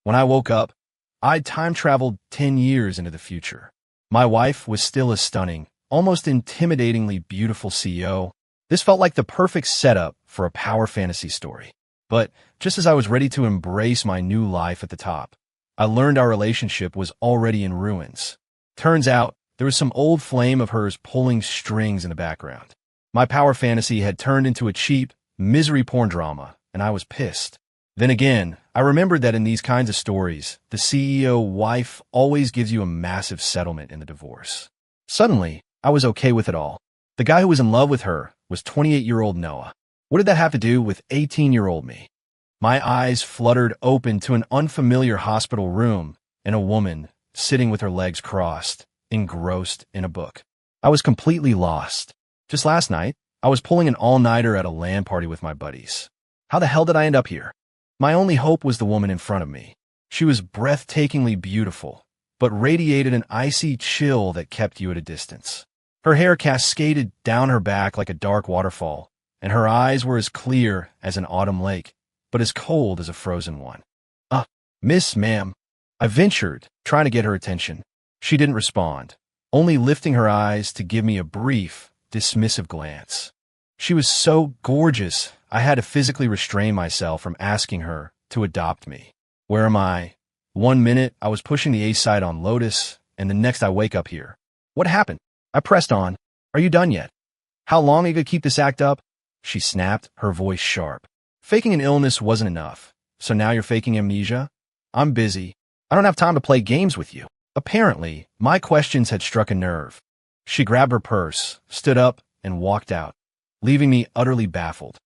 When I woke up, I'd time-traveled 10 years into the future. My wife was still a stunning, almost intimidatingly beautiful CEO. This felt like the perfect setup for a power fantasy story. But just as I was ready to embrace my new life at the top, I learned our relationship was already in ruins. Turns out, there was some old flame of hers pulling strings in the background. My power fantasy had turned into a cheap, misery porn drama, and I was pissed. Then again, I remembered that in these kinds of stories, the CEO wife always gives you a massive settlement in the divorce. Suddenly, I was okay with it all. The guy who was in love with her was 28-year-old Noah. What did that have to do with 18-year-old me? My eyes fluttered open to an unfamiliar hospital room and a woman sitting with her legs crossed, engrossed in a book. I was completely lost. Just last night, I was pulling an all-nighter at a LAN party with my buddies. How the hell did I end up here? My only hope was the woman in front of me. She was breathtakingly beautiful, but radiated an icy chill that kept you at a distance. Her hair cascaded down her back like a dark waterfall, and her eyes were as clear as an autumn lake, but as cold as a frozen one. Miss, ma'am. I ventured, trying to get her attention. She didn't respond, only lifting her eyes to give me a brief, dismissive glance. She was so gorgeous, I had to physically restrain myself from asking her to adopt me. Where am I? 1 minute, I was pushing the A side on Lotus, and the next I wake up here. What happened? I pressed on. Are you done yet? How long are you going to keep this act up? She snapped, her voice sharp. Faking an illness wasn't enough, so now you're faking amnesia? I'm busy. I don't have time to play games with you. Apparently, my questions had struck a nerve. She grabbed her purse, stood up, and walked out, leaving me utterly baffled.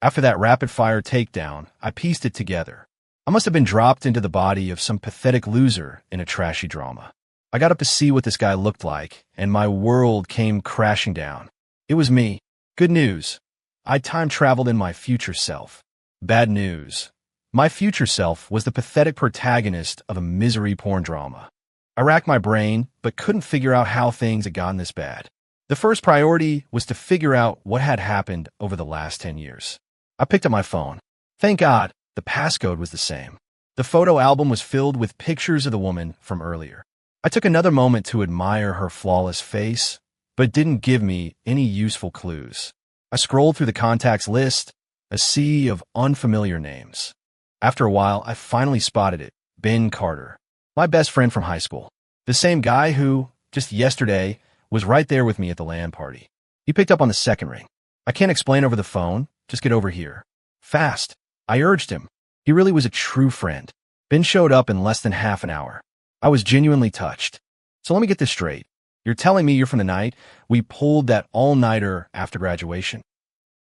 After that rapid-fire takedown, I pieced it together. I must have been dropped into the body of some pathetic loser in a trashy drama. I got up to see what this guy looked like, and my world came crashing down. It was me. Good news. I time-traveled in my future self. Bad news. My future self was the pathetic protagonist of a misery porn drama. I racked my brain, but couldn't figure out how things had gotten this bad. The first priority was to figure out what had happened over the last 10 years. I picked up my phone. Thank God, the passcode was the same. The photo album was filled with pictures of the woman from earlier. I took another moment to admire her flawless face, but it didn't give me any useful clues. I scrolled through the contacts list, a sea of unfamiliar names. After a while, I finally spotted it, Ben Carter, my best friend from high school. The same guy who, just yesterday, was right there with me at the LAN party. He picked up on the second ring. I can't explain over the phone, just get over here. Fast. I urged him. He really was a true friend. Ben showed up in less than half an hour. I was genuinely touched. So let me get this straight. You're telling me you're from the night we pulled that all-nighter after graduation?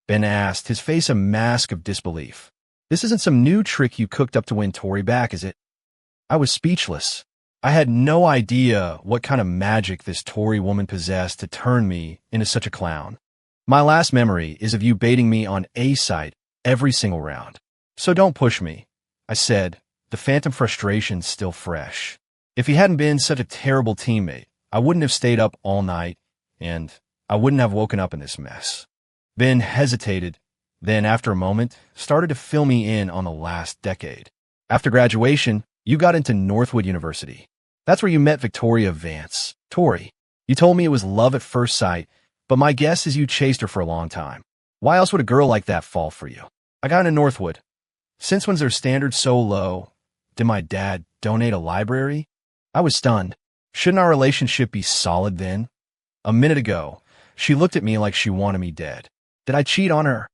Ben asked, his face a mask of disbelief. This isn't some new trick you cooked up to win Tori back, is it? I was speechless. I had no idea what kind of magic this Tory woman possessed to turn me into such a clown. My last memory is of you baiting me on A site every single round. So don't push me, I said, the phantom frustration still fresh. If he hadn't been such a terrible teammate, I wouldn't have stayed up all night, and I wouldn't have woken up in this mess. Ben hesitated, then after a moment, started to fill me in on the last decade. After graduation, you got into Northwood University. That's where you met Victoria Vance. Tori, you told me it was love at first sight, but my guess is you chased her for a long time. Why else would a girl like that fall for you? I got into Northwood. Since when's their standards so low? Did my dad donate a library? I was stunned. Shouldn't our relationship be solid then? A minute ago, she looked at me like she wanted me dead. Did I cheat on her?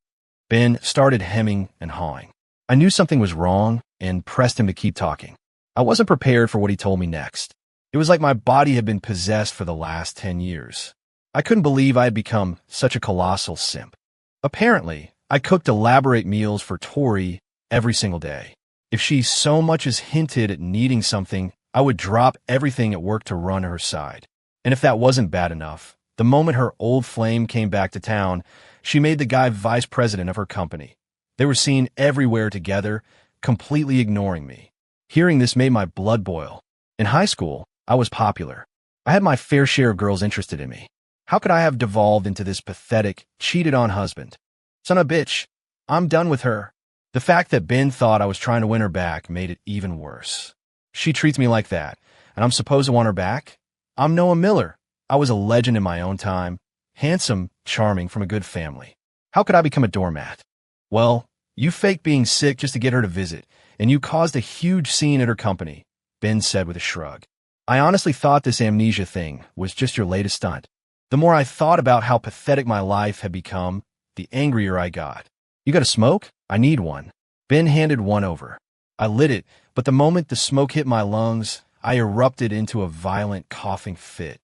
Ben started hemming and hawing. I knew something was wrong and pressed him to keep talking. I wasn't prepared for what he told me next. It was like my body had been possessed for the last 10 years. I couldn't believe I had become such a colossal simp. Apparently, I cooked elaborate meals for Tori every single day. If she so much as hinted at needing something, I would drop everything at work to run her side. And if that wasn't bad enough, the moment her old flame came back to town, she made the guy vice president of her company. They were seen everywhere together, completely ignoring me. Hearing this made my blood boil. In high school, I was popular. I had my fair share of girls interested in me. How could I have devolved into this pathetic, cheated-on husband? Son of a bitch, I'm done with her. The fact that Ben thought I was trying to win her back made it even worse. She treats me like that, and I'm supposed to want her back? I'm Noah Miller. I was a legend in my own time. Handsome, charming, from a good family. How could I become a doormat? Well, you faked being sick just to get her to visit, and you caused a huge scene at her company, Ben said with a shrug. I honestly thought this amnesia thing was just your latest stunt. The more I thought about how pathetic my life had become, the angrier I got. You got a smoke? I need one. Ben handed one over. I lit it, but the moment the smoke hit my lungs, I erupted into a violent coughing fit.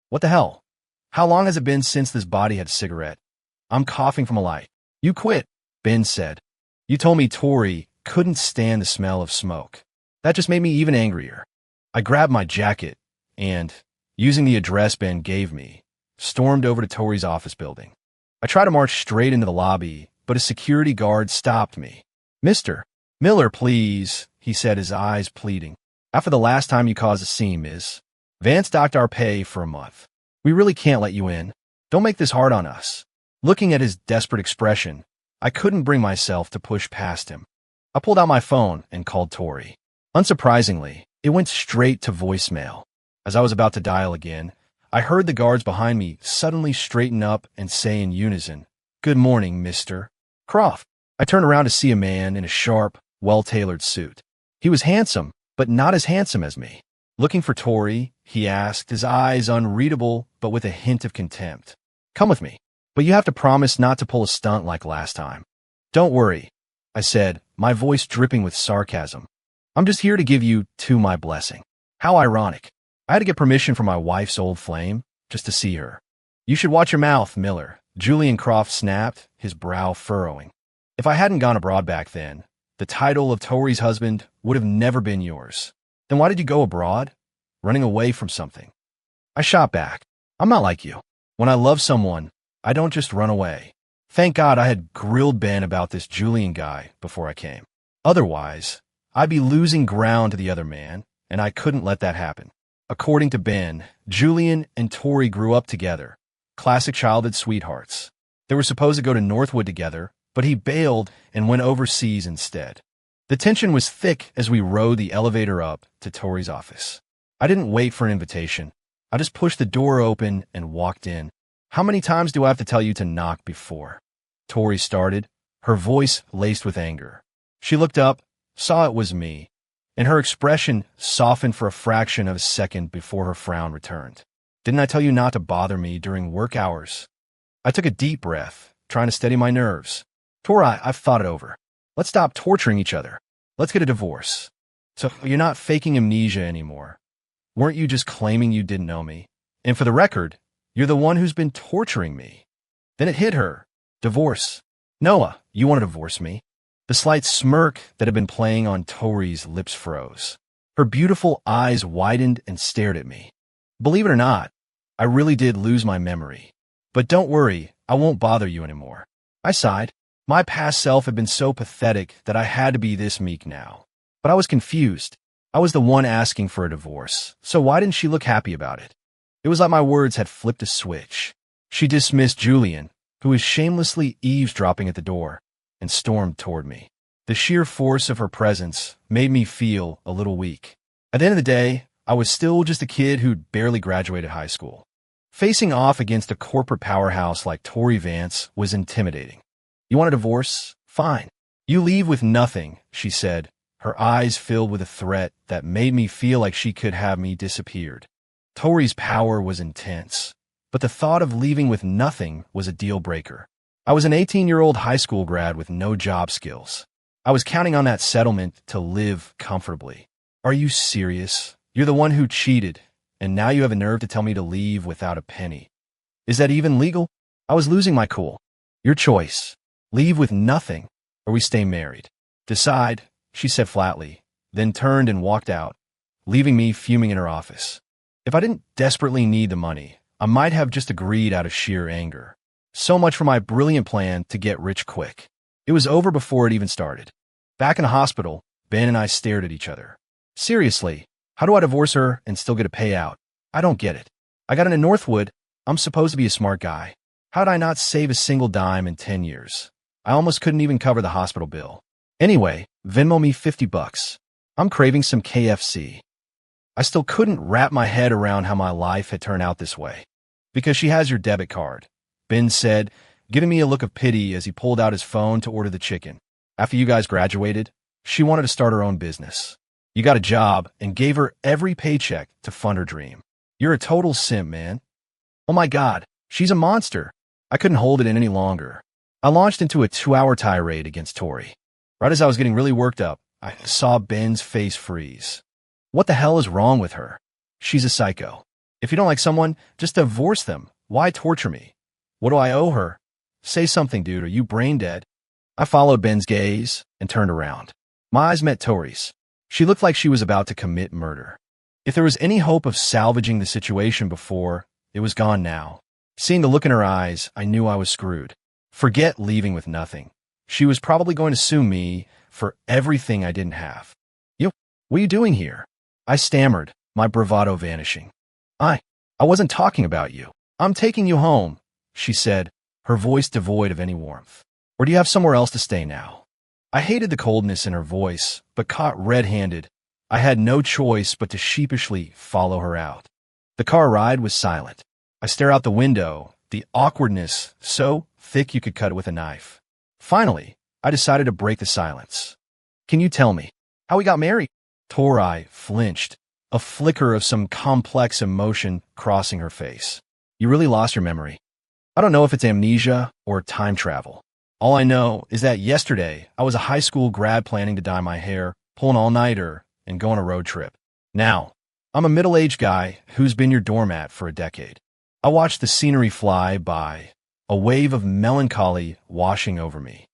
What the hell? How long has it been since this body had a cigarette? I'm coughing from a light. You quit, Ben said. You told me Tori couldn't stand the smell of smoke. That just made me even angrier. I grabbed my jacket and, using the address Ben gave me, stormed over to Tori's office building. I tried to march straight into the lobby, but a security guard stopped me. Mr. Miller, please, he said, his eyes pleading. After the last time you caused a scene, Miss, Vance docked our pay for a month. We really can't let you in. Don't make this hard on us. Looking at his desperate expression, I couldn't bring myself to push past him. I pulled out my phone and called Tori. Unsurprisingly, it went straight to voicemail. As I was about to dial again, I heard the guards behind me suddenly straighten up and say in unison, "Good morning, Mr. Croft." I turned around to see a man in a sharp, well-tailored suit. He was handsome, but not as handsome as me. Looking for Tori, he asked, his eyes unreadable but with a hint of contempt. Come with me, but you have to promise not to pull a stunt like last time. Don't worry, I said, my voice dripping with sarcasm. I'm just here to give you my blessing. How ironic. I had to get permission from my wife's old flame just to see her. You should watch your mouth, Miller. Julian Croft snapped, his brow furrowing. If I hadn't gone abroad back then, the title of Tori's husband would have never been yours. Then why did you go abroad? Running away from something. I shot back. I'm not like you. When I love someone, I don't just run away. Thank God I had grilled Ben about this Julian guy before I came. Otherwise, I'd be losing ground to the other man, and I couldn't let that happen. According to Ben, Julian and Tori grew up together. Classic childhood sweethearts. They were supposed to go to Northwood together, but he bailed and went overseas instead. The tension was thick as we rode the elevator up to Tori's office. I didn't wait for an invitation. I just pushed the door open and walked in. How many times do I have to tell you to knock before? Tori started, her voice laced with anger. She looked up, saw it was me, and her expression softened for a fraction of a second before her frown returned. Didn't I tell you not to bother me during work hours? I took a deep breath, trying to steady my nerves. Tori, I've thought it over. Let's stop torturing each other. Let's get a divorce. So you're not faking amnesia anymore. Weren't you just claiming you didn't know me? And for the record, you're the one who's been torturing me. Then it hit her. Divorce. Noah, you want to divorce me? The slight smirk that had been playing on Tori's lips froze. Her beautiful eyes widened and stared at me. Believe it or not, I really did lose my memory. But don't worry, I won't bother you anymore. I sighed. My past self had been so pathetic that I had to be this meek now. But I was confused. I was the one asking for a divorce, so why didn't she look happy about it? It was like my words had flipped a switch. She dismissed Julian, who was shamelessly eavesdropping at the door, and stormed toward me. The sheer force of her presence made me feel a little weak. At the end of the day, I was still just a kid who'd barely graduated high school. Facing off against a corporate powerhouse like Tori Vance was intimidating. You want a divorce? Fine. You leave with nothing, she said, her eyes filled with a threat that made me feel like she could have me disappeared. Tori's power was intense, but the thought of leaving with nothing was a deal breaker. I was an 18-year-old high school grad with no job skills. I was counting on that settlement to live comfortably. Are you serious? You're the one who cheated, and now you have a nerve to tell me to leave without a penny. Is that even legal? I was losing my cool. Your choice. Leave with nothing, or we stay married. Decide, she said flatly, then turned and walked out, leaving me fuming in her office. If I didn't desperately need the money, I might have just agreed out of sheer anger. So much for my brilliant plan to get rich quick. It was over before it even started. Back in the hospital, Ben and I stared at each other. Seriously, how do I divorce her and still get a payout? I don't get it. I got into Northwood. I'm supposed to be a smart guy. How did I not save a single dime in 10 years? I almost couldn't even cover the hospital bill. Anyway, Venmo me 50 bucks. I'm craving some KFC. I still couldn't wrap my head around how my life had turned out this way. Because she has your debit card, Ben said, giving me a look of pity as he pulled out his phone to order the chicken. After you guys graduated, she wanted to start her own business. You got a job and gave her every paycheck to fund her dream. You're a total simp, man. Oh my God, she's a monster. I couldn't hold it in any longer. I launched into a 2-hour tirade against Tori. Right as I was getting really worked up, I saw Ben's face freeze. What the hell is wrong with her? She's a psycho. If you don't like someone, just divorce them. Why torture me? What do I owe her? Say something, dude. Are you brain dead? I followed Ben's gaze and turned around. My eyes met Tori's. She looked like she was about to commit murder. If there was any hope of salvaging the situation before, it was gone now. Seeing the look in her eyes, I knew I was screwed. Forget leaving with nothing. She was probably going to sue me for everything I didn't have. What are you doing here? I stammered, my bravado vanishing. I wasn't talking about you. I'm taking you home, she said, her voice devoid of any warmth. Or do you have somewhere else to stay now? I hated the coldness in her voice, but caught red-handed, I had no choice but to sheepishly follow her out. The car ride was silent. I stare out the window, the awkwardness so thick you could cut it with a knife. Finally, I decided to break the silence. Can you tell me how we got married? Tori flinched, a flicker of some complex emotion crossing her face. You really lost your memory. I don't know if it's amnesia or time travel. All I know is that yesterday I was a high school grad planning to dye my hair, pull an all-nighter, and go on a road trip. Now, I'm a middle-aged guy who's been your doormat for a decade. I watched the scenery fly by, a wave of melancholy washing over me.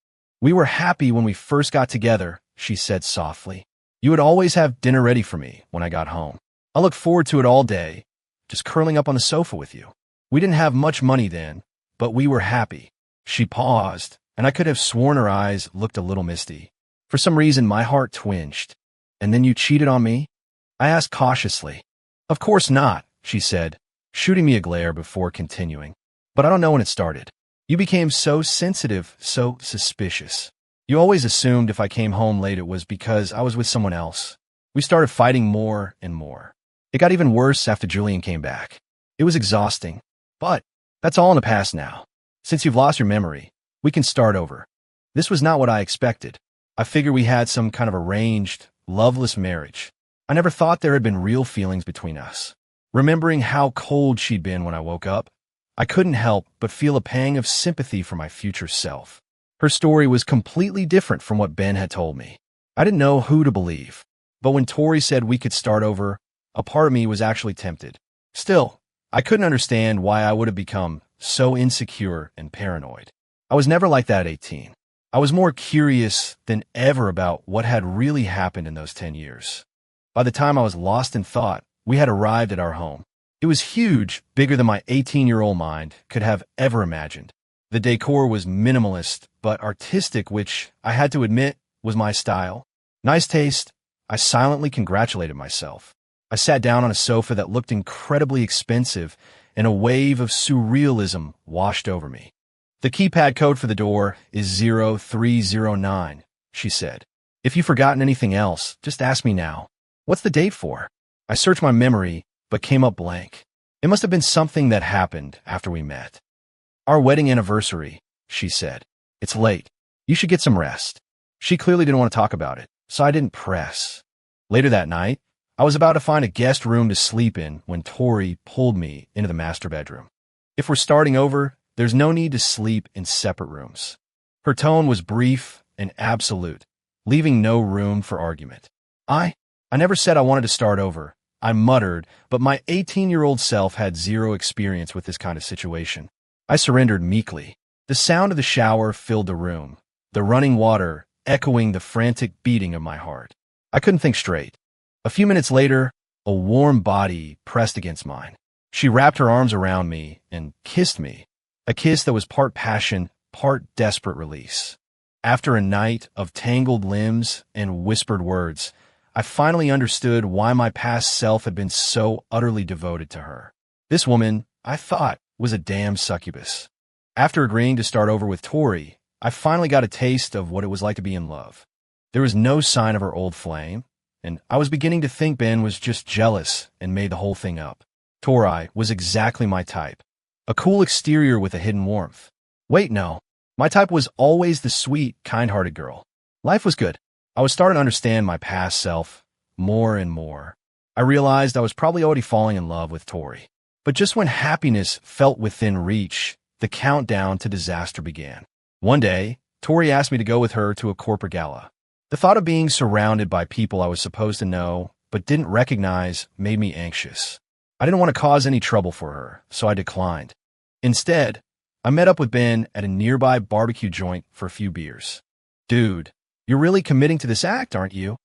We were happy when we first got together, she said softly. You would always have dinner ready for me when I got home. I looked forward to it all day, just curling up on the sofa with you. We didn't have much money then, but we were happy. She paused, and I could have sworn her eyes looked a little misty. For some reason, my heart twinged. And then you cheated on me? I asked cautiously. Of course not, she said, shooting me a glare before continuing. But I don't know when it started. You became so sensitive, so suspicious. You always assumed if I came home late it was because I was with someone else. We started fighting more and more. It got even worse after Julian came back. It was exhausting. But that's all in the past now. Since you've lost your memory, we can start over. This was not what I expected. I figured we had some kind of arranged, loveless marriage. I never thought there had been real feelings between us. Remembering how cold she'd been when I woke up, I couldn't help but feel a pang of sympathy for my future self. Her story was completely different from what Ben had told me. I didn't know who to believe. But when Tori said we could start over, a part of me was actually tempted. Still, I couldn't understand why I would have become so insecure and paranoid. I was never like that at 18. I was more curious than ever about what had really happened in those 10 years. By the time I was lost in thought, we had arrived at our home. It was huge, bigger than my 18-year-old mind could have ever imagined. The decor was minimalist, but artistic, which, I had to admit, was my style. Nice taste. I silently congratulated myself. I sat down on a sofa that looked incredibly expensive, and a wave of surrealism washed over me. The keypad code for the door is 0309, she said. If you've forgotten anything else, just ask me now. What's the date for? I searched my memory, but came up blank. It must have been something that happened after we met. Our wedding anniversary, she said. It's late. You should get some rest. She clearly didn't want to talk about it, so I didn't press. Later that night, I was about to find a guest room to sleep in when Tori pulled me into the master bedroom. If we're starting over, there's no need to sleep in separate rooms. Her tone was brief and absolute, leaving no room for argument. I never said I wanted to start over. I muttered, but my 18-year-old self had zero experience with this kind of situation. I surrendered meekly. The sound of the shower filled the room, the running water echoing the frantic beating of my heart. I couldn't think straight. A few minutes later, a warm body pressed against mine. She wrapped her arms around me and kissed me, a kiss that was part passion, part desperate release. After a night of tangled limbs and whispered words, I finally understood why my past self had been so utterly devoted to her. This woman, I thought, was a damn succubus. After agreeing to start over with Tori, I finally got a taste of what it was like to be in love. There was no sign of her old flame, and I was beginning to think Ben was just jealous and made the whole thing up. Tori was exactly my type. A cool exterior with a hidden warmth. Wait, no. My type was always the sweet, kind-hearted girl. Life was good. I was starting to understand my past self more and more. I realized I was probably already falling in love with Tori. But just when happiness felt within reach, the countdown to disaster began. One day, Tori asked me to go with her to a corporate gala. The thought of being surrounded by people I was supposed to know but didn't recognize made me anxious. I didn't want to cause any trouble for her, so I declined. Instead, I met up with Ben at a nearby barbecue joint for a few beers. "Dude, you're really committing to this act, aren't you?"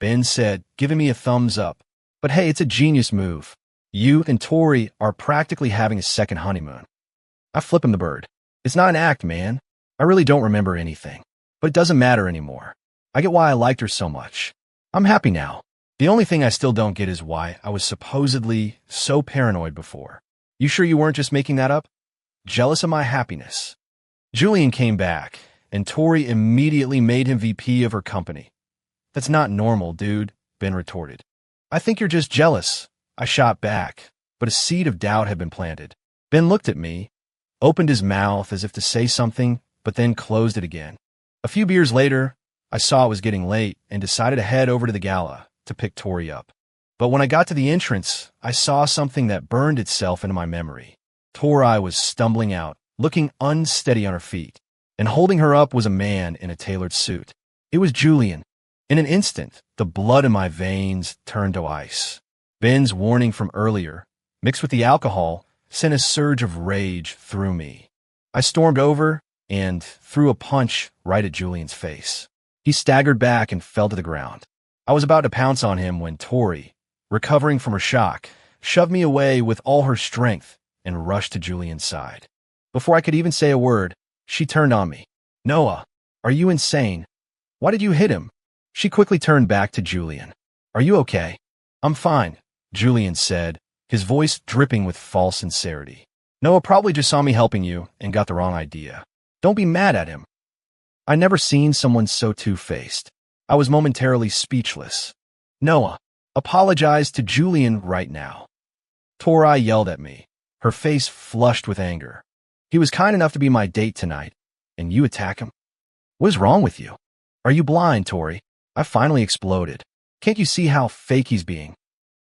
Ben said, giving me a thumbs up. "But hey, it's a genius move. You and Tori are practically having a second honeymoon." I flip him the bird. "It's not an act, man. I really don't remember anything. But it doesn't matter anymore. I get why I liked her so much. I'm happy now. The only thing I still don't get is why I was supposedly so paranoid before. You sure you weren't just making that up? Jealous of my happiness?" Julian came back, and Tori immediately made him VP of her company. "That's not normal, dude," Ben retorted. "I think you're just jealous." I shot back, but a seed of doubt had been planted. Ben looked at me, opened his mouth as if to say something, but then closed it again. A few beers later, I saw it was getting late and decided to head over to the gala to pick Tori up. But when I got to the entrance, I saw something that burned itself into my memory. Tori was stumbling out, looking unsteady on her feet, and holding her up was a man in a tailored suit. It was Julian. In an instant, the blood in my veins turned to ice. Ben's warning from earlier, mixed with the alcohol, sent a surge of rage through me. I stormed over and threw a punch right at Julian's face. He staggered back and fell to the ground. I was about to pounce on him when Tori, recovering from her shock, shoved me away with all her strength and rushed to Julian's side. Before I could even say a word, she turned on me. "Noah, are you insane? Why did you hit him?" She quickly turned back to Julian. "Are you okay?" "I'm fine," Julian said, his voice dripping with false sincerity. "Noah probably just saw me helping you and got the wrong idea. Don't be mad at him." I never seen someone so two-faced. I was momentarily speechless. "Noah, apologize to Julian right now." Tori yelled at me, her face flushed with anger. "He was kind enough to be my date tonight, and you attack him? What is wrong with you? Are you blind, Tori?" I finally exploded. "Can't you see how fake he's being?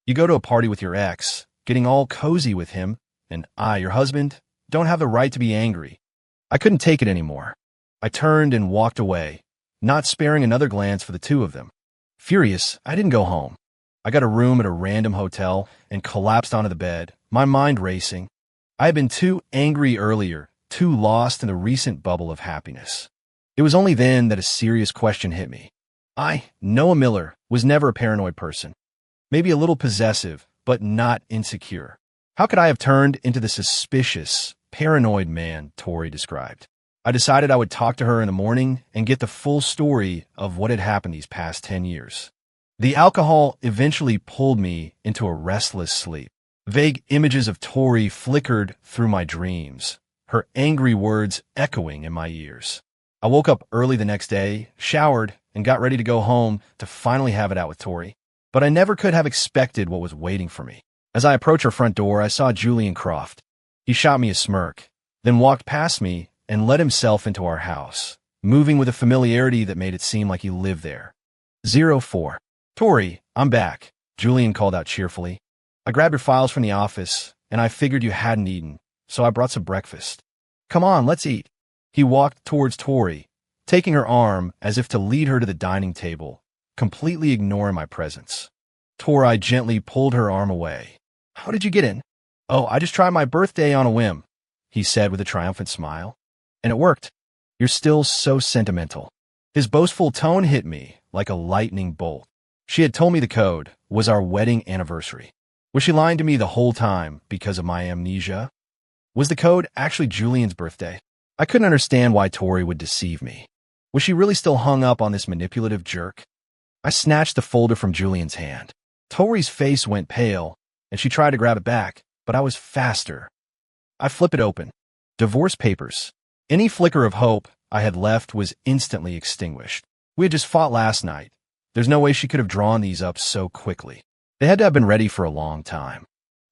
You go to a party with your ex, getting all cozy with him, and I, your husband, don't have the right to be angry." I couldn't take it anymore. I turned and walked away, not sparing another glance for the two of them. Furious, I didn't go home. I got a room at a random hotel and collapsed onto the bed, my mind racing. I had been too angry earlier, too lost in the recent bubble of happiness. It was only then that a serious question hit me. Noah Miller, was never a paranoid person. Maybe a little possessive, but not insecure. How could I have turned into the suspicious, paranoid man Tori described? I decided I would talk to her in the morning and get the full story of what had happened these past 10 years. The alcohol eventually pulled me into a restless sleep. Vague images of Tori flickered through my dreams, her angry words echoing in my ears. I woke up early the next day, showered, and got ready to go home to finally have it out with Tori. But I never could have expected what was waiting for me. As I approached her front door, I saw Julian Croft. He shot me a smirk, then walked past me and let himself into our house, moving with a familiarity that made it seem like he lived there. 04. "Tori, I'm back," Julian called out cheerfully. "I grabbed your files from the office, and I figured you hadn't eaten, so I brought some breakfast. Come on, let's eat." He walked towards Tori, taking her arm as if to lead her to the dining table, completely ignoring my presence. Tori gently pulled her arm away. "How did you get in?" "Oh, I just tried my birthday on a whim," he said with a triumphant smile. "And it worked. You're still so sentimental." His boastful tone hit me like a lightning bolt. She had told me the code was our wedding anniversary. Was she lying to me the whole time because of my amnesia? Was the code actually Julian's birthday? I couldn't understand why Tori would deceive me. Was she really still hung up on this manipulative jerk? I snatched the folder from Julian's hand. Tori's face went pale, and she tried to grab it back, but I was faster. I flipped it open. Divorce papers. Any flicker of hope I had left was instantly extinguished. We had just fought last night. There's no way she could have drawn these up so quickly. They had to have been ready for a long time.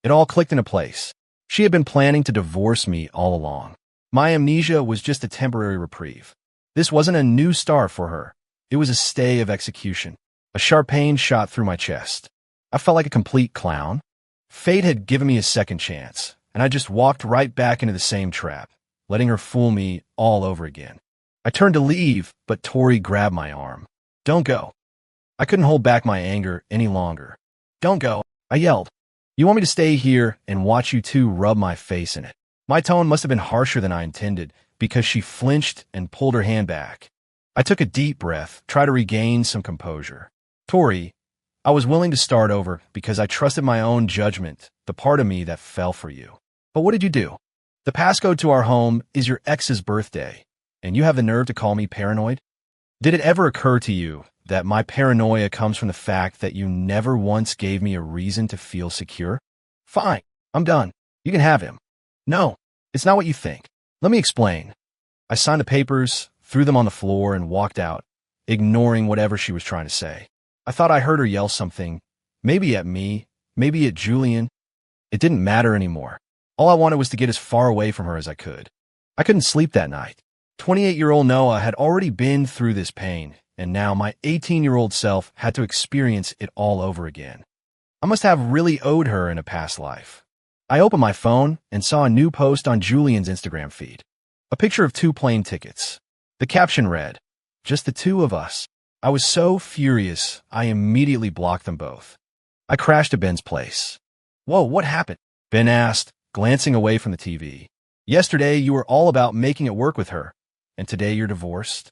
It all clicked into place. She had been planning to divorce me all along. My amnesia was just a temporary reprieve. This wasn't a new start for her. It was a stay of execution. A sharp pain shot through my chest. I felt like a complete clown. Fate had given me a second chance, and I just walked right back into the same trap, letting her fool me all over again. I turned to leave, but Tori grabbed my arm. "Don't go." I couldn't hold back my anger any longer. "Don't go," I yelled. "You want me to stay here and watch you two rub my face in it?" My tone must have been harsher than I intended because she flinched and pulled her hand back. I took a deep breath, tried to regain some composure. "Tori, I was willing to start over because I trusted my own judgment, the part of me that fell for you. But what did you do? The passcode to our home is your ex's birthday, and you have the nerve to call me paranoid? Did it ever occur to you that my paranoia comes from the fact that you never once gave me a reason to feel secure? Fine, I'm done. You can have him." "No, it's not what you think. Let me explain." I signed the papers, threw them on the floor, and walked out, ignoring whatever she was trying to say. I thought I heard her yell something, maybe at me, maybe at Julian. It didn't matter anymore. All I wanted was to get as far away from her as I could. I couldn't sleep that night. 28-year-old Noah had already been through this pain, and now my 18-year-old self had to experience it all over again. I must have really owed her in a past life. I opened my phone and saw a new post on Julian's Instagram feed. A picture of 2 plane tickets. The caption read, "Just the 2 of us." I was so furious, I immediately blocked them both. I crashed to Ben's place. "Whoa, what happened?" Ben asked, glancing away from the TV. "Yesterday, you were all about making it work with her, and today you're divorced.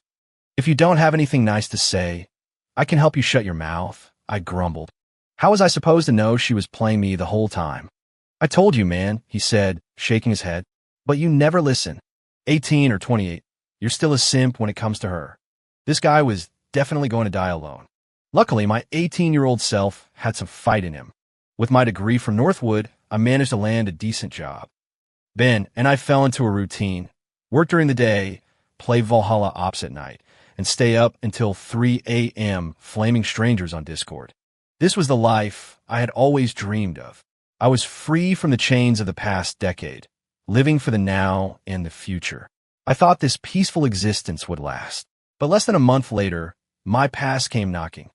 If you don't have anything nice to say, I can help you shut your mouth," I grumbled. How was I supposed to know she was playing me the whole time? "I told you, man," he said, shaking his head. "But you never listen. 18 or 28, you're still a simp when it comes to her. This guy was definitely going to die alone." Luckily, my 18-year-old self had some fight in him. With my degree from Northwood, I managed to land a decent job. Ben and I fell into a routine. Work during the day, play Valhalla Ops at night, and stay up until 3 a.m. flaming strangers on Discord. This was the life I had always dreamed of. I was free from the chains of the past decade, living for the now and the future. I thought this peaceful existence would last. But less than a month later, my past came knocking.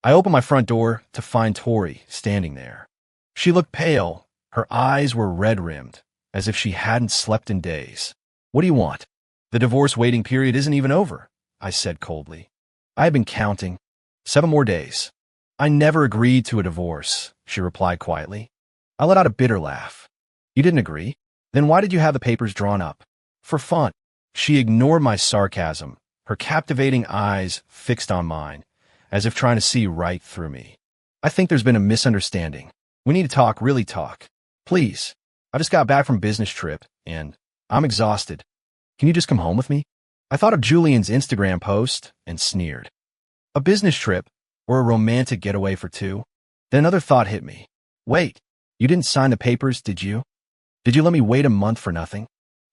I opened my front door to find Tori standing there. She looked pale. Her eyes were red-rimmed, as if she hadn't slept in days. "What do you want?" "The divorce waiting period isn't even over," I said coldly. I had been counting. 7 more days. "I never agreed to a divorce," she replied quietly. I let out a bitter laugh. "You didn't agree? Then why did you have the papers drawn up?" "For fun." She ignored my sarcasm, her captivating eyes fixed on mine, as if trying to see right through me. "I think there's been a misunderstanding. We need to talk, really talk. Please. I just got back from business trip, and I'm exhausted. Can you just come home with me?" I thought of Julian's Instagram post and sneered. A business trip, or a romantic getaway for 2? Then another thought hit me. Wait, you didn't sign the papers, did you? Did you let me wait a month for nothing?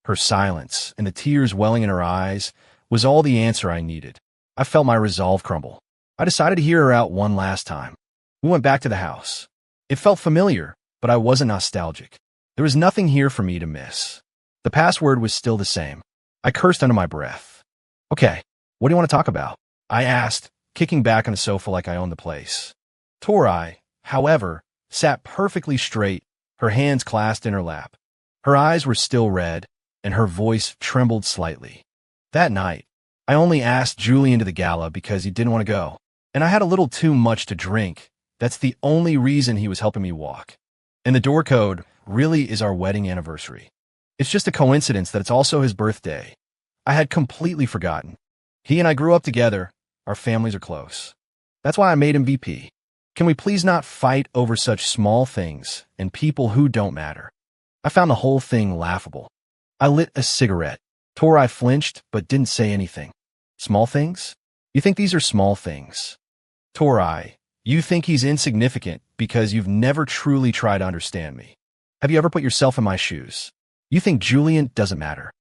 Her silence, and the tears welling in her eyes, was all the answer I needed. I felt my resolve crumble. I decided to hear her out one last time. We went back to the house. It felt familiar, but I wasn't nostalgic. There was nothing here for me to miss. The password was still the same. I cursed under my breath. "Okay, what do you want to talk about?" I asked, kicking back on the sofa like I owned the place. Tori, however, sat perfectly straight, her hands clasped in her lap. Her eyes were still red, and her voice trembled slightly. That night, I only asked Julian to the gala because he didn't want to go, and I had a little too much to drink. That's the only reason he was helping me walk. And the door code really is our wedding anniversary. It's just a coincidence that it's also his birthday. I had completely forgotten. He and I grew up together. Our families are close. That's why I made him VP. Can we please not fight over such small things and people who don't matter? I found the whole thing laughable. I lit a cigarette. Tori flinched, but didn't say anything. Small things? You think these are small things? Tori, you think he's insignificant because you've never truly tried to understand me. Have you ever put yourself in my shoes? You think Julian doesn't matter.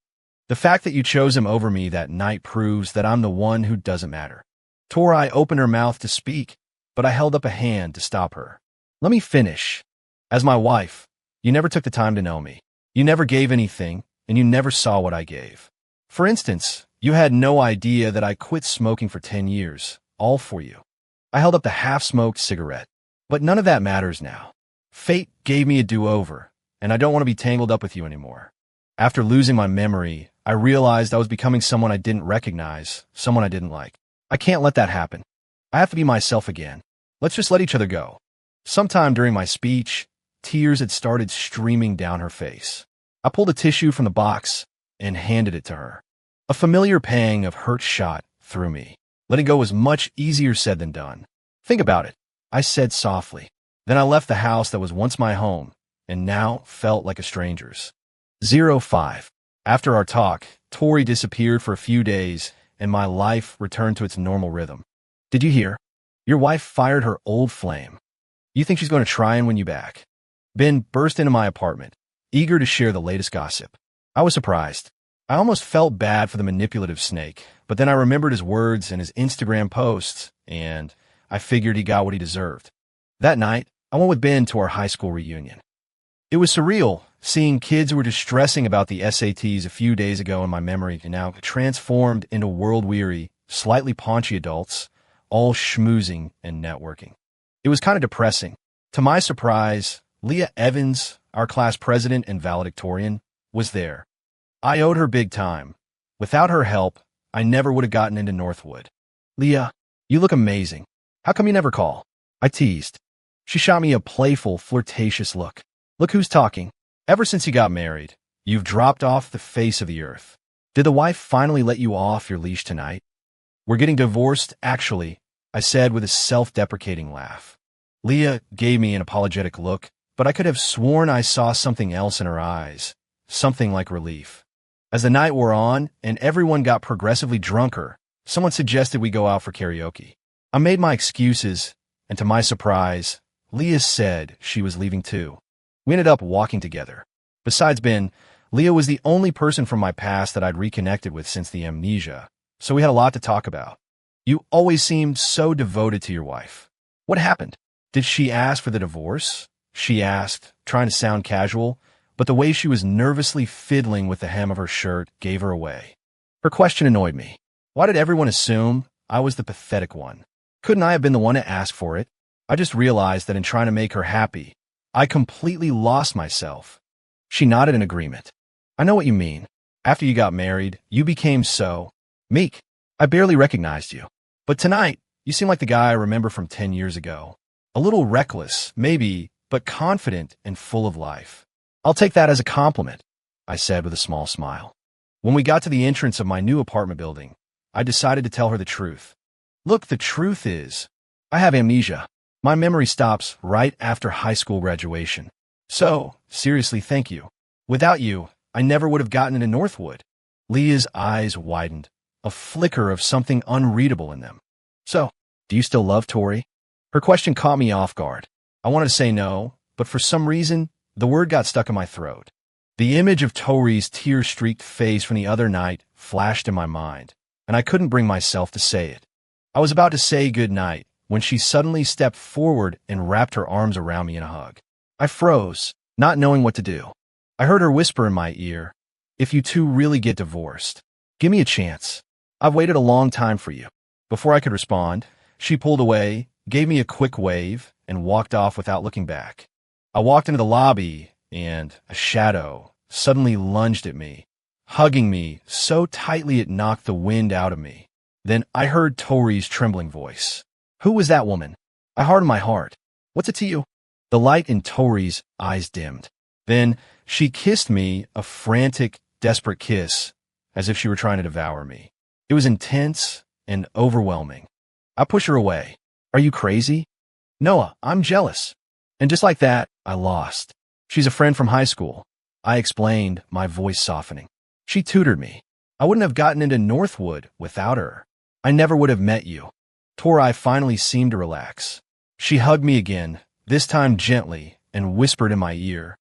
The fact that you chose him over me that night proves that I'm the one who doesn't matter. Tori opened her mouth to speak, but I held up a hand to stop her. Let me finish. As my wife, you never took the time to know me. You never gave anything, and you never saw what I gave. For instance, you had no idea that I quit smoking for 10 years, all for you. I held up the half-smoked cigarette. But none of that matters now. Fate gave me a do-over, and I don't want to be tangled up with you anymore. After losing my memory, I realized I was becoming someone I didn't recognize, someone I didn't like. I can't let that happen. I have to be myself again. Let's just let each other go. Sometime during my speech, tears had started streaming down her face. I pulled a tissue from the box and handed it to her. A familiar pang of hurt shot through me. Letting go was much easier said than done. Think about it, I said softly. Then I left the house that was once my home and now felt like a stranger's. 05. After our talk, Tori disappeared for a few days and my life returned to its normal rhythm. Did you hear? Your wife fired her old flame. You think she's going to try and win you back? Ben burst into my apartment, eager to share the latest gossip. I was surprised. I almost felt bad for the manipulative snake, but then I remembered his words and his Instagram posts, and I figured he got what he deserved. That night, I went with Ben to our high school reunion. It was surreal, seeing kids who were just stressing about the SATs a few days ago in my memory and now transformed into world-weary, slightly paunchy adults, all schmoozing and networking. It was kind of depressing. To my surprise, Leah Evans, our class president and valedictorian, was there. I owed her big time. Without her help, I never would have gotten into Northwood. Leah, you look amazing. How come you never call? I teased. She shot me a playful, flirtatious look. Look who's talking. Ever since you got married, you've dropped off the face of the earth. Did the wife finally let you off your leash tonight? We're getting divorced, actually, I said with a self-deprecating laugh. Leah gave me an apologetic look, but I could have sworn I saw something else in her eyes, something like relief. As the night wore on and everyone got progressively drunker, someone suggested we go out for karaoke. I made my excuses, and to my surprise, Leah said she was leaving too. We ended up walking together. Besides Ben, Leah was the only person from my past that I'd reconnected with since the amnesia, so we had a lot to talk about. You always seemed so devoted to your wife. What happened? Did she ask for the divorce? She asked, trying to sound casual, but the way she was nervously fiddling with the hem of her shirt gave her away. Her question annoyed me. Why did everyone assume I was the pathetic one? Couldn't I have been the one to ask for it? I just realized that in trying to make her happy, I completely lost myself. She nodded in agreement. I know what you mean. After you got married, you became so meek. I barely recognized you. But tonight, you seem like the guy I remember from 10 years ago. A little reckless, maybe, but confident and full of life. I'll take that as a compliment, I said with a small smile. When we got to the entrance of my new apartment building, I decided to tell her the truth. Look, the truth is, I have amnesia. My memory stops right after high school graduation. So, seriously, thank you. Without you, I never would have gotten into Northwood. Leah's eyes widened, a flicker of something unreadable in them. So, do you still love Tori? Her question caught me off guard. I wanted to say no, but for some reason, the word got stuck in my throat. The image of Tori's tear-streaked face from the other night flashed in my mind, and I couldn't bring myself to say it. I was about to say good night when she suddenly stepped forward and wrapped her arms around me in a hug. I froze, not knowing what to do. I heard her whisper in my ear, "If you two really get divorced, give me a chance. I've waited a long time for you." Before I could respond, she pulled away, gave me a quick wave, and walked off without looking back. I walked into the lobby, and a shadow suddenly lunged at me, hugging me so tightly it knocked the wind out of me. Then I heard Tori's trembling voice. "Who was that woman?" I hardened my heart. "What's it to you?" The light in Tori's eyes dimmed. Then she kissed me, a frantic, desperate kiss, as if she were trying to devour me. It was intense and overwhelming. I pushed her away. "Are you crazy?" "Noah, I'm jealous." And just like that, I lost. "She's a friend from high school," I explained, my voice softening. "She tutored me. I wouldn't have gotten into Northwood without her. I never would have met you." Tori finally seemed to relax. She hugged me again, this time gently, and whispered in my ear,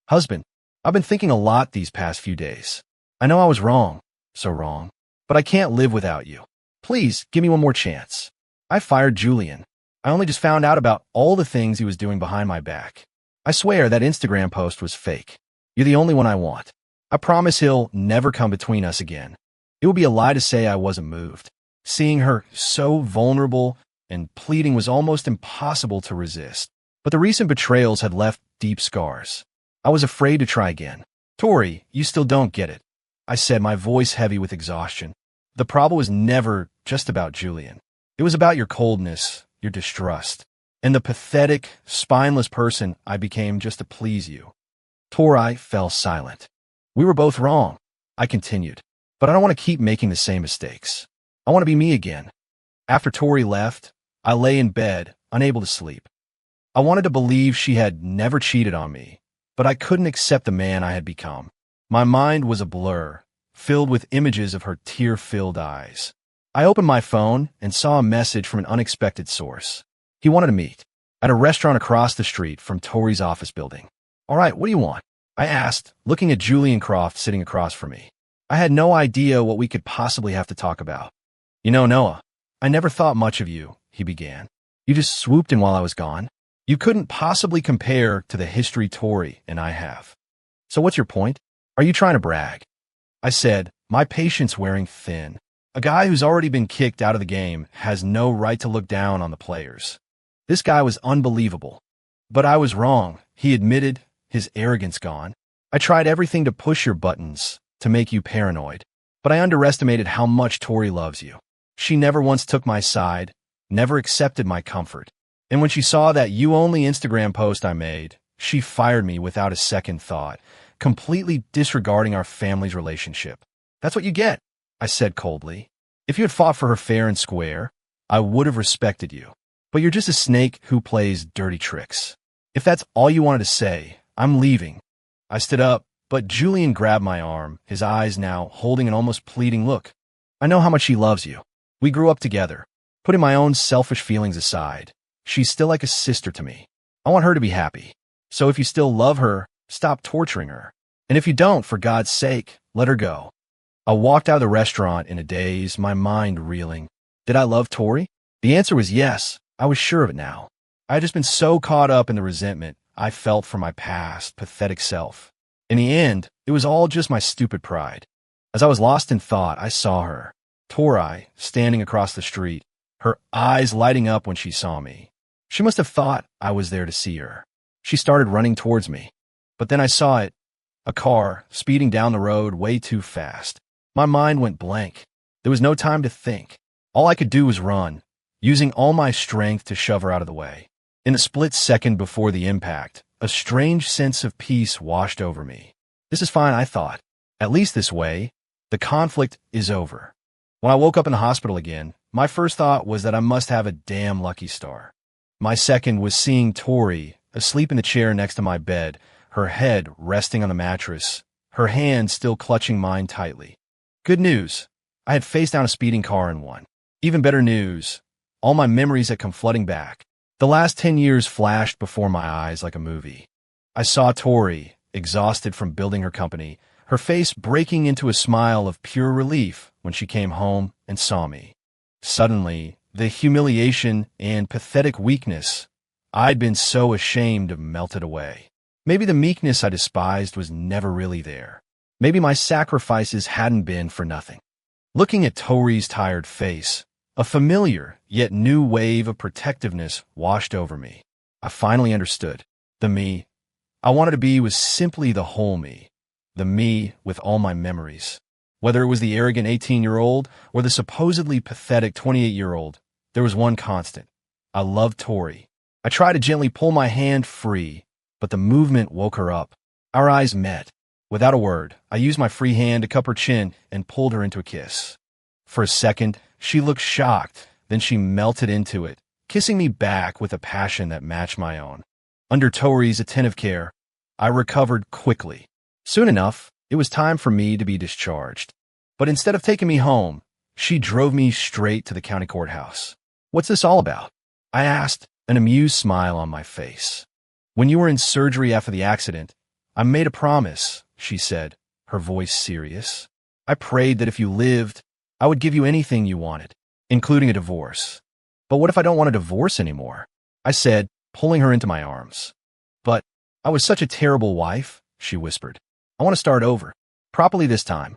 "Husband, I've been thinking a lot these past few days. I know I was wrong, so wrong, but I can't live without you. Please, give me one more chance." I fired Julian. I only just found out about all the things he was doing behind my back. I swear that Instagram post was fake. You're the only one I want. I promise he'll never come between us again. It would be a lie to say I wasn't moved. Seeing her so vulnerable and pleading was almost impossible to resist. But the recent betrayals had left deep scars. I was afraid to try again. Tori, you still don't get it, I said, my voice heavy with exhaustion. The problem was never just about Julian. It was about your coldness, your distrust, and the pathetic, spineless person I became just to please you. Tori fell silent. We were both wrong, I continued, but I don't want to keep making the same mistakes. I want to be me again. After Tori left, I lay in bed, unable to sleep. I wanted to believe she had never cheated on me, but I couldn't accept the man I had become. My mind was a blur, filled with images of her tear-filled eyes. I opened my phone and saw a message from an unexpected source. He wanted to meet at a restaurant across the street from Tori's office building. All right, what do you want? I asked, looking at Julian Croft sitting across from me. I had no idea what we could possibly have to talk about. You know, Noah, I never thought much of you, he began. You just swooped in while I was gone. You couldn't possibly compare to the history Tori and I have. So what's your point? Are you trying to brag? I said, my patience wearing thin. A guy who's already been kicked out of the game has no right to look down on the players. This guy was unbelievable. But I was wrong, he admitted, his arrogance gone. I tried everything to push your buttons, to make you paranoid. But I underestimated how much Tori loves you. She never once took my side, never accepted my comfort. And when she saw that you-only Instagram post I made, she fired me without a second thought, completely disregarding our family's relationship. That's what you get, I said coldly. If you had fought for her fair and square, I would have respected you. But you're just a snake who plays dirty tricks. If that's all you wanted to say, I'm leaving. I stood up, but Julian grabbed my arm, his eyes now holding an almost pleading look. I know how much she loves you. We grew up together. Putting my own selfish feelings aside, she's still like a sister to me. I want her to be happy. So if you still love her, stop torturing her. And if you don't, for God's sake, let her go. I walked out of the restaurant in a daze, my mind reeling. Did I love Tori? The answer was yes. I was sure of it now. I had just been so caught up in the resentment I felt for my past, pathetic self. In the end, it was all just my stupid pride. As I was lost in thought, I saw her, Tori, standing across the street, her eyes lighting up when she saw me. She must have thought I was there to see her. She started running towards me. But then I saw it, a car speeding down the road way too fast. My mind went blank. There was no time to think. All I could do was run, using all my strength to shove her out of the way. In the split second before the impact, a strange sense of peace washed over me. This is fine, I thought. At least this way, the conflict is over. When I woke up in the hospital again, my first thought was that I must have a damn lucky star. My second was seeing Tori, asleep in the chair next to my bed, her head resting on the mattress, her hand still clutching mine tightly. Good news. I had faced down a speeding car and won. Even better news. All my memories had come flooding back. The last 10 years flashed before my eyes like a movie. I saw Tori, exhausted from building her company, her face breaking into a smile of pure relief when she came home and saw me. Suddenly, the humiliation and pathetic weakness I'd been so ashamed of melted away. Maybe the meekness I despised was never really there. Maybe my sacrifices hadn't been for nothing. Looking at Tori's tired face, a familiar yet new wave of protectiveness washed over me. I finally understood. The me I wanted to be was simply the whole me. The me with all my memories. Whether it was the arrogant 18-year-old or the supposedly pathetic 28-year-old, there was one constant. I loved Tori. I tried to gently pull my hand free, but the movement woke her up. Our eyes met. Without a word, I used my free hand to cup her chin and pulled her into a kiss. For a second, she looked shocked, then she melted into it, kissing me back with a passion that matched my own. Under Tori's attentive care, I recovered quickly. Soon enough, it was time for me to be discharged. But instead of taking me home, she drove me straight to the county courthouse. What's this all about? I asked, an amused smile on my face. When you were in surgery after the accident, I made a promise, she said, her voice serious. I prayed that if you lived, I would give you anything you wanted, including a divorce. But what if I don't want a divorce anymore? I said, pulling her into my arms. But I was such a terrible wife, she whispered. I want to start over. Properly this time.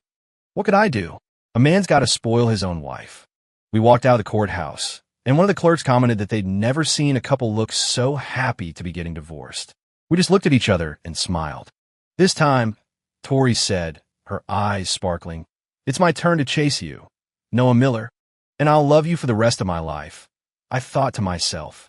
What could I do? A man's got to spoil his own wife. We walked out of the courthouse, and one of the clerks commented that they'd never seen a couple look so happy to be getting divorced. We just looked at each other and smiled. This time, Tori said, her eyes sparkling, "It's my turn to chase you, Noah Miller, and I'll love you for the rest of my life." I thought to myself,